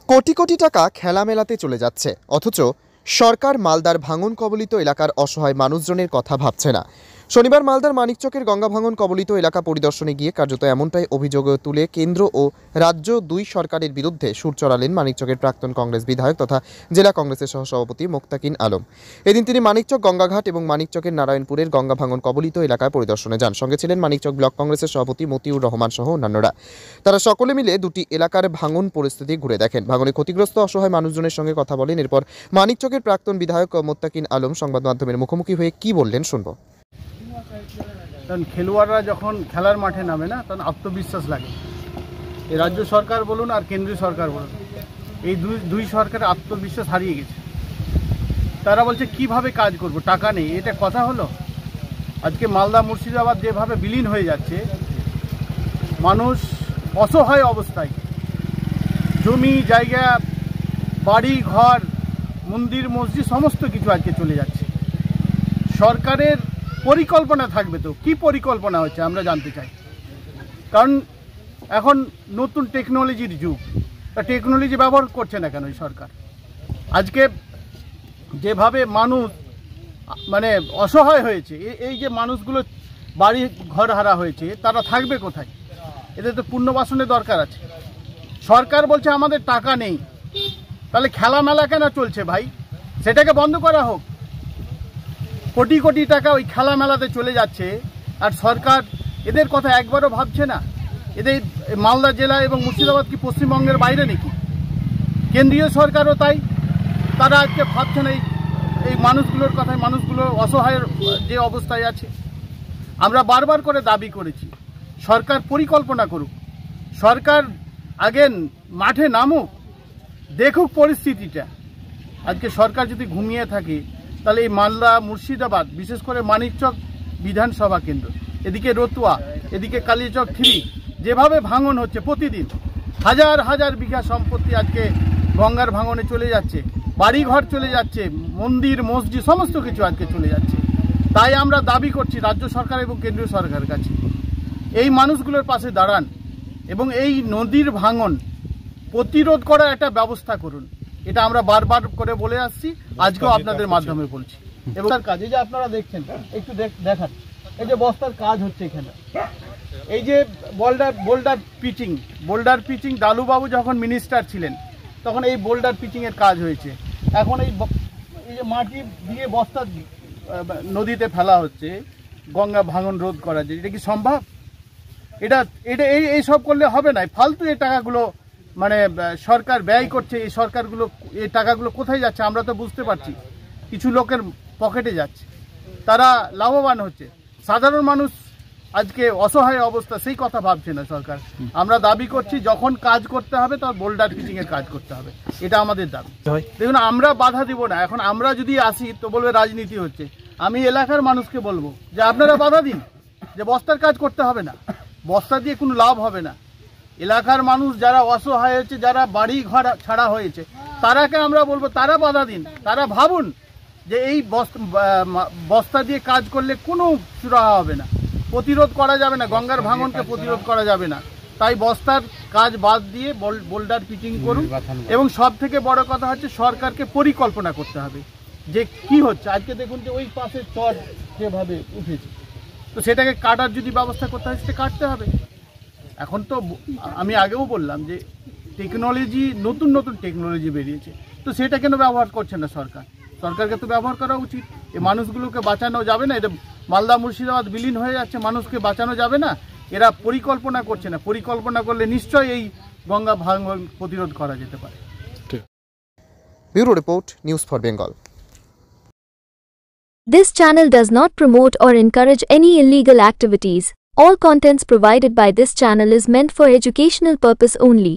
কোটি কোটি টাকা খেলা মেলাতে চলে যাচ্ছে, অথচ সরকার মালদার ভাঙন কবলিত এলাকার অসহায় মানুষজনের কথা ভাবছে না। শনিবার মালদার মানিকচকের গঙ্গা ভাঙন কবলিত এলাকা পরিদর্শনে গিয়ে কার্যত এমনটাই অভিযোগ তুলে কেন্দ্র ও রাজ্য দুই সরকারের বিরুদ্ধে সুর চড়ালেন মানিকচকের প্রাক্তন কংগ্রেস বিধায়ক তথা জেলা কংগ্রেসের সহসভাপতি মোক্তাকিন আলম। এদিন তিনি মানিকচক গঙ্গাঘাট এবং মানিকচকের নারায়ণপুরের গঙ্গা ভাঙন কবলিত এলাকায় পরিদর্শনে যান। সঙ্গে ছিলেন মানিকচক ব্লক কংগ্রেসের সভাপতি মতিউর রহমান সহ অন্যান্যরা। তারা সকলে মিলে দুটি এলাকার ভাঙন পরিস্থিতি ঘুরে দেখেন, ভাঙনে ক্ষতিগ্রস্ত অসহায় মানুষজনের সঙ্গে কথা বলেন। এরপর মানিকচকের প্রাক্তন বিধায়ক মোক্তাকিন আলম সংবাদ মাধ্যমের মুখোমুখি হয়ে কি বললেন শুনবো। কারণ খেলোয়াড়রা যখন খেলার মাঠে নামে না, তখন আত্মবিশ্বাস লাগে। এই রাজ্য সরকার বলুন আর কেন্দ্রীয় সরকার বলুন, এই দুই সরকারের আত্মবিশ্বাস হারিয়ে গেছে। তারা বলছে কিভাবে কাজ করব, টাকা নেই। এটা কথা হলো? আজকে মালদা মুর্শিদাবাদ যেভাবে বিলীন হয়ে যাচ্ছে, মানুষ অসহায় অবস্থায়, জমি জায়গা, বাড়ি ঘর, মন্দির মসজিদ সমস্ত কিছু আজকে চলে যাচ্ছে। সরকারের পরিকল্পনা থাকবে তো, কি পরিকল্পনা হচ্ছে আমরা জানতে চাই। কারণ এখন নতুন টেকনোলজির যুগ, টেকনোলজি ব্যবহার করছে না কেন এই সরকার? আজকে যেভাবে মানুষ মানে অসহায় হয়েছে, এই যে মানুষগুলো বাড়ি ঘর হারা হয়েছে, তারা থাকবে কোথায়? এদের তো পুনর্বাসনের দরকার আছে। সরকার বলছে আমাদের টাকা নেই, তাহলে খেলা মেলা কেন চলছে ভাই? সেটাকে বন্ধ করা হোক। কোটি কোটি টাকা ওই খেলা মেলাতে চলে যাচ্ছে, আর সরকার এদের কথা একবারও ভাবছে না। এদের মালদা জেলা এবং মুর্শিদাবাদ কি পশ্চিমবঙ্গের বাইরে নাকি? কেন্দ্রীয় সরকারও তাই, তারা আজকে ভাবছে না এই মানুষগুলোর কথায়। মানুষগুলো অসহায়ের যে অবস্থায় আছে, আমরা বারবার করে দাবি করেছি সরকার পরিকল্পনা করুক। সরকার আগে মাঠে নামুক, দেখুক পরিস্থিতিটা। আজকে সরকার যদি ঘুমিয়ে থাকে, তাহলে এই মালদা মুর্শিদাবাদ, বিশেষ করে মানিকচক বিধানসভা কেন্দ্র, এদিকে রতুয়া, এদিকে কালীচক 3, যেভাবে ভাঙন হচ্ছে প্রতিদিন, হাজার হাজার বিঘা সম্পত্তি আজকে গঙ্গার ভাঙনে চলে যাচ্ছে, বাড়িঘর চলে যাচ্ছে, মন্দির মসজিদ সমস্ত কিছু আজকে চলে যাচ্ছে। তাই আমরা দাবি করছি রাজ্য সরকার এবং কেন্দ্রীয় সরকারের কাছে, এই মানুষগুলোর পাশে দাঁড়ান এবং এই নদীর ভাঙন প্রতিরোধ করার একটা ব্যবস্থা করুন। এটা আমরা বারবার করে বলে আসছি, আজকেও আপনাদের মাধ্যমে বলছি। এবং তার কাজে যে আপনারা দেখছেন, একটু দেখান, এই যে বস্তার কাজ হচ্ছে এখানে, এই যে বোল্ডার পিচিং দালুবাবু যখন মিনিস্টার ছিলেন, তখন এই বোল্ডার পিচিং এর কাজ হয়েছে। এখন এই যে মাটি দিয়ে বস্তা নদীতে ফেলা হচ্ছে গঙ্গা ভাঙন রোধ করার জন্য, এটা কি সম্ভব? এটা এই সব করলে হবে না। ফালতু এই টাকাগুলো মানে সরকার ব্যয় করছে, এই টাকাগুলো কোথায় যাচ্ছে আমরা তো বুঝতে পারছি। কিছু লোকের পকেটে যাচ্ছে, তারা লাভবান হচ্ছে। সাধারণ মানুষ আজকে অসহায় অবস্থা, সেই কথা ভাবছে না সরকার। আমরা দাবি করছি যখন কাজ করতে হবে তখন বোল্ডার পিচিং এর কাজ করতে হবে, এটা আমাদের দাবি। দেখুন, আমরা বাধা দিব না। এখন আমরা যদি আসি তো বলবে রাজনীতি হচ্ছে। আমি এলাকার মানুষকে বলবো যে আপনারা বাধা দিন, যে বস্তার কাজ করতে হবে না, বস্তা দিয়ে কোনো লাভ হবে না। এলাকার মানুষ যারা অসহায় হয়েছে, যারা বাড়ি ঘর ছাড়া হয়েছে, তারাকে আমরা বলবো তারা বাধা দিন। তারা ভাবুন যে এই বস্তা দিয়ে কাজ করলে কোনো সুরাহা হবে না, প্রতিরোধ করা যাবে না, গঙ্গার ভাঙনকে প্রতিরোধ করা যাবে না। তাই বস্তার কাজ বাদ দিয়ে বোল্ডার পিচিং করুন। এবং সব থেকে বড় কথা হচ্ছে সরকারকে পরিকল্পনা করতে হবে যে কি হচ্ছে। আজকে দেখুন যে ওই পাশে চর যেভাবে উঠেছে, তো সেটাকে কাটার যদি ব্যবস্থা করতে হয় সেটা কাটতে হবে। এখন তো আমি আগেও বললাম যে টেকনোলজি, নতুন নতুন টেকনোলজি বেরিয়েছে, তো সেটা কেন ব্যবহার করছে না সরকার? সরকারকে তো ব্যবহার করা উচিত। এই মানুষগুলোকে বাঁচানো যাবে না। এটা মালদা মুর্শিদাবাদ বিলীন হয়ে যাচ্ছে, মানুষকে বাঁচানো যাবে না। এরা পরিকল্পনা করছে না। পরিকল্পনা করলে নিশ্চয়ই এই গঙ্গা ভাঙন প্রতিরোধ করা যেতে পারে। Bureau report, news for Bengal. This channel does not promote or encourage any illegal activities. All contents provided by this channel is meant for educational purpose only.